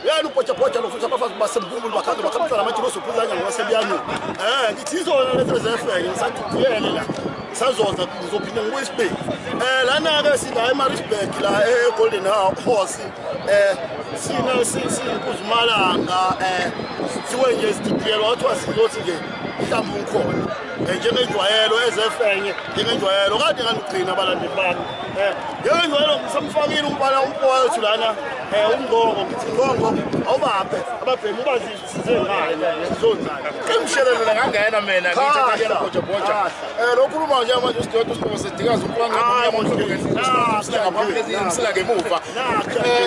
yena upocha lo futhi abafazi basembumbulu bakhange bakhamisa amajilo sophuzanya ngwasebyano ngithi izona lezi zefeke ngisaqhiyele la sazoza ngizophinda ngiyisibeki lana ke sila eMaritzburg la eGolden Horse sina sikuzmalanga siwe nje sidiyelwa wathi wasizothi nje mhlawumbe ukhona njengejwayelo ezefenye njengejwayelo kade kanugcina abalandeli bami njengejwayelo ngisamfakile umbala umfowethu lana umngongo ngithi ngongo awubaphe ababhemi ubazisize ngayo sizonzana emshelele ngangena mina ngithi ngiyela boja lokhuluma nje manje usidodo usiqosedikazi umsila ngemuva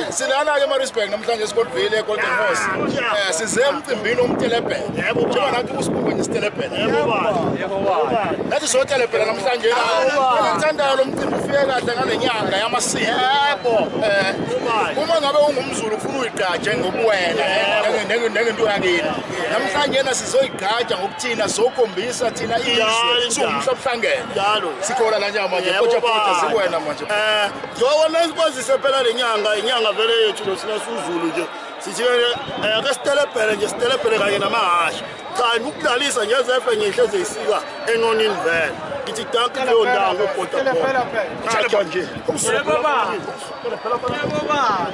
silana ke eMaritzburg namhlanje eScottville eGolden Horse size emcimbini omtelebhele njengoba nathi usibuke ngesitelebhele yebo baba nathi sotelebhele namhlanje ngithanda lo mcimbi ufike kahle ngalenyanga yamasiko uma ngabe ungumZulu ufuna uyigaje ngobuwena nengento yakini namhlanje na sizoyigaja ngokuthina sokhombisa thina izwe somhlangene njalo sikhola la manje pocha sikwena manje njengoba sikwazise phela lenyanga inyanga vele yethu lo sina suZulu nje sithi ke sitelebhele nje sitelebhele kanye namahasha cha ukudlalisa nje ezefe ngihle zeyisika enqonini vele ngithi danke leyo ndawo ngopota phela nje Yebo baba. Yebo baba.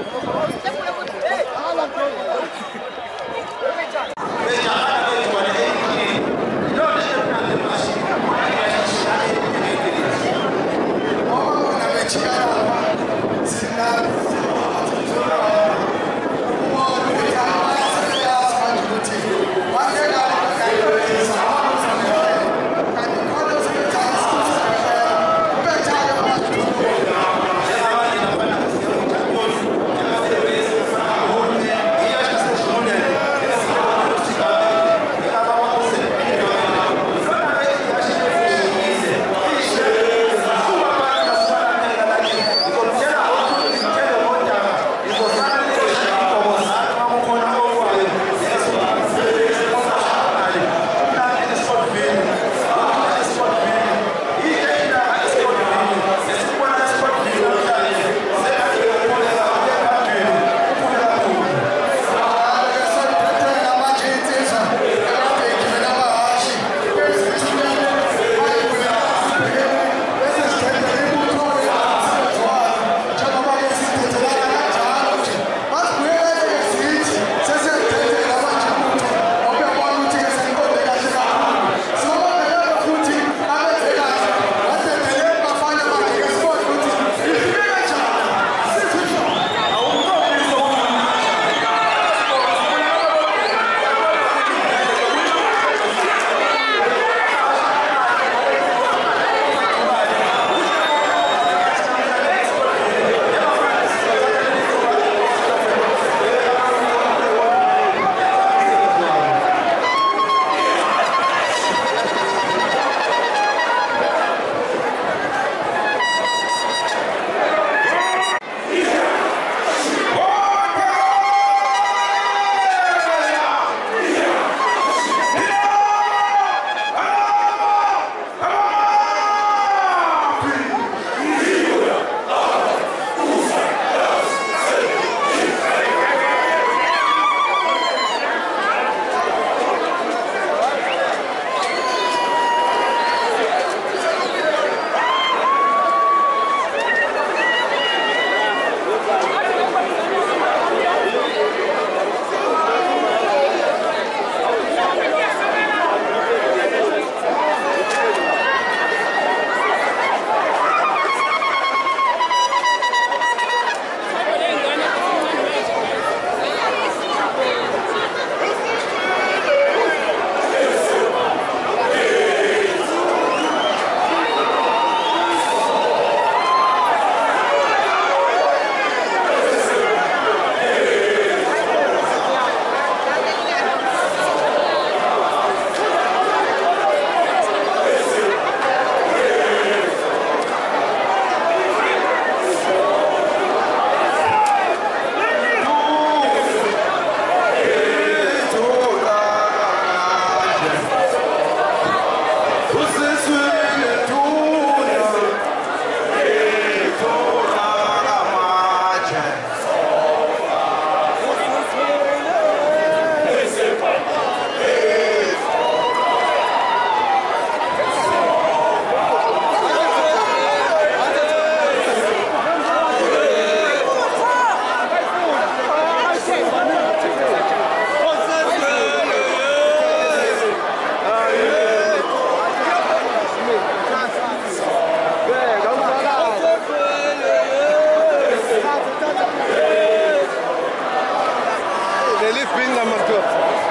leave being number 12.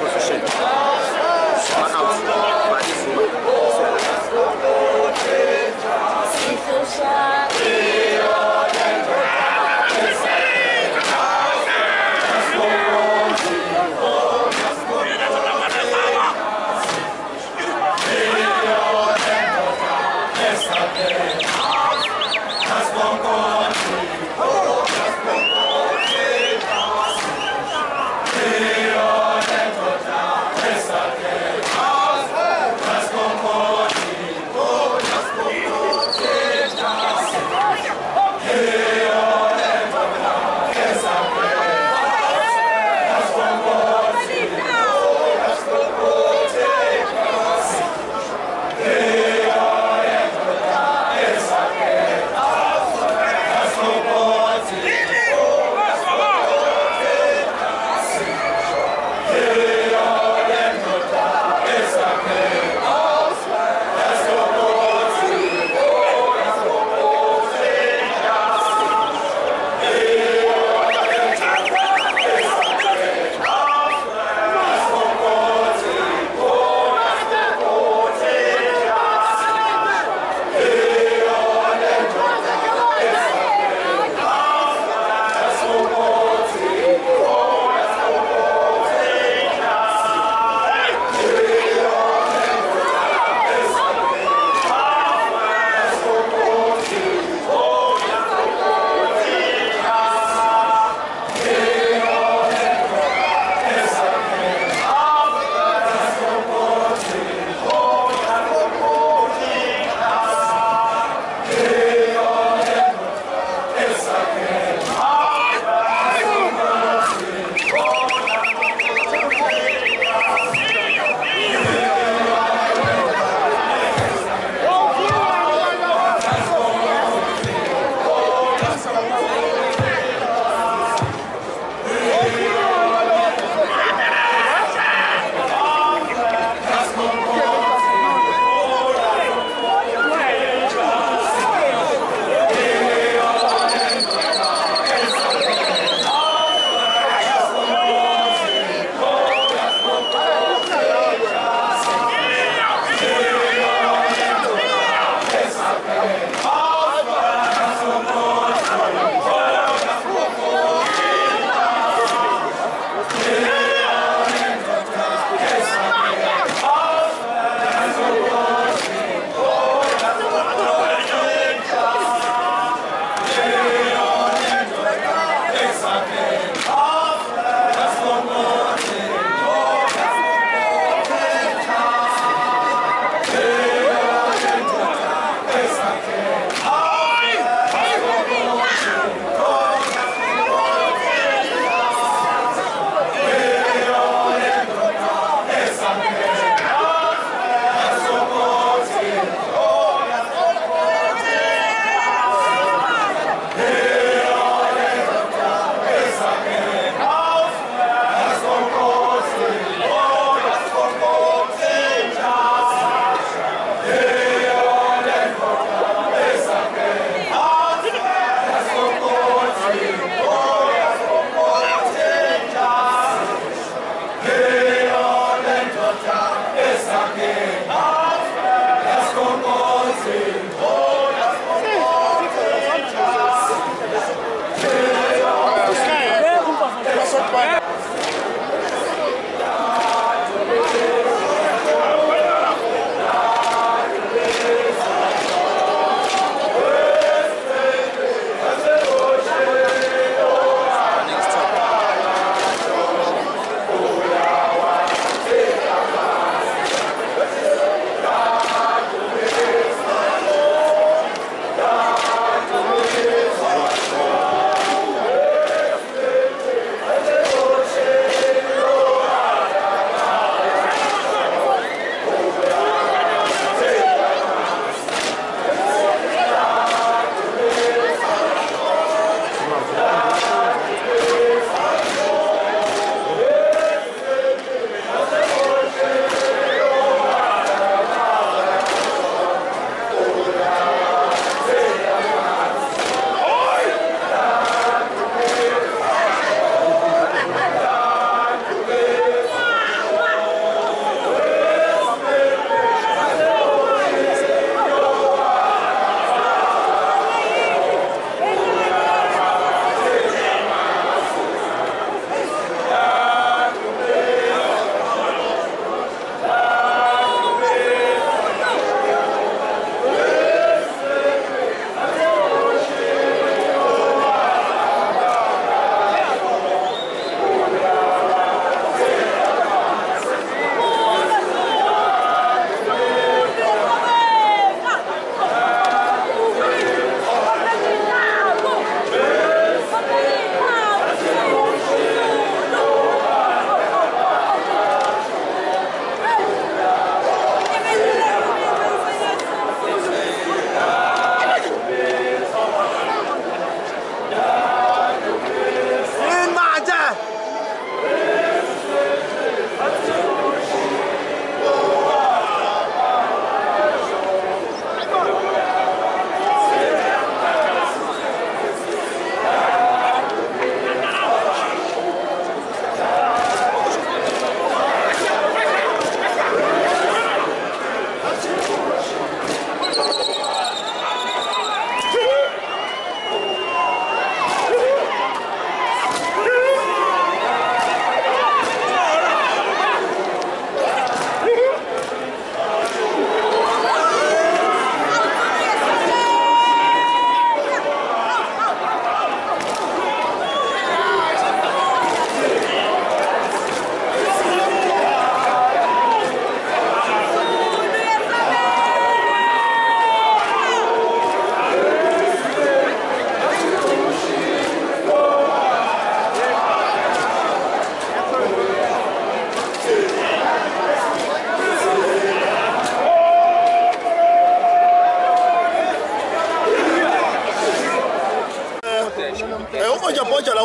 Position.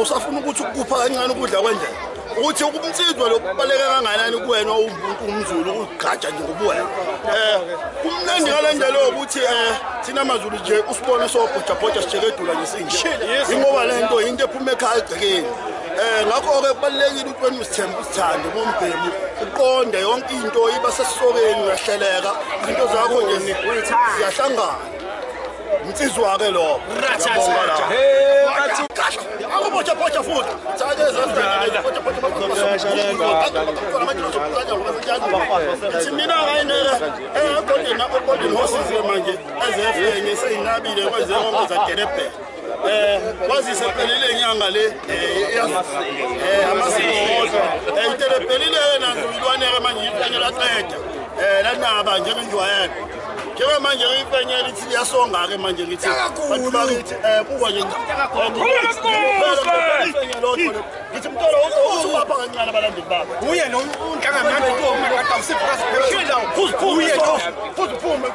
usafuna ukuthi ukupha kancane ukudla kwendlela ukuthi umnsizwa lo kubaleka kanganani kuwena umuntu umZulu ugaja nje ngobuwena kumnandi ngalendlela ukuthi thina amaZulu nje usibone sobhojabhoja sijekedula nje sinje ingoba lento into ephuma ekhaya egcekeni ngakho ke kubalekile ukuthi wena usithembe usithande ngombhemu uqonde yonke into iba sesisokeni uyahleleka izinto zakho nje ziyahlangana umnsizwa ke lo Bocha futhi mina ngayinela golden horses manje ezefenye seyinabile kwenze ngonke zaDerebhe kwazisephelile inyanga le amasiko itelephelile nazo ilwaneke manje ifenye laqeda lanaba njengenjwayelo Kema manje ngifenye lithi liyasonga ke manje ngithi bantu bakithi buka nje ngithi mntolo uzubapha kancane abalandeli babo uye lo unhlangamanje ntombi kade awusiphrasiphelele uziphume uziphume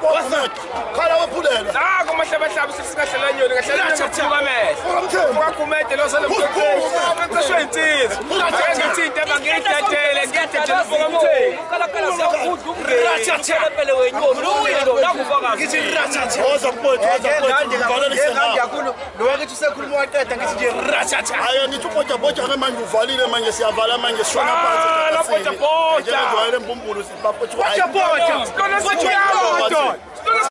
khala waphulela Nako mahlabahlaba sisikahlelanyoni kahlelanyoni kwakumede lo sale mthethweni insizwa ngithi into abangiyidatele ngiyadedela ngokomtheni kala siyakudla umrhatha phele wenyoni lo nakufaka ngithi rathatha oza kubotha kakhulu nowakithi usekhuluma waqeda ngithi nje rathatha hayi ngithi ubhoja ke manje uvalile manje siyavala manje sishona phansi la bhoja njengejwayele embumbulu sibaphothi bhoja lona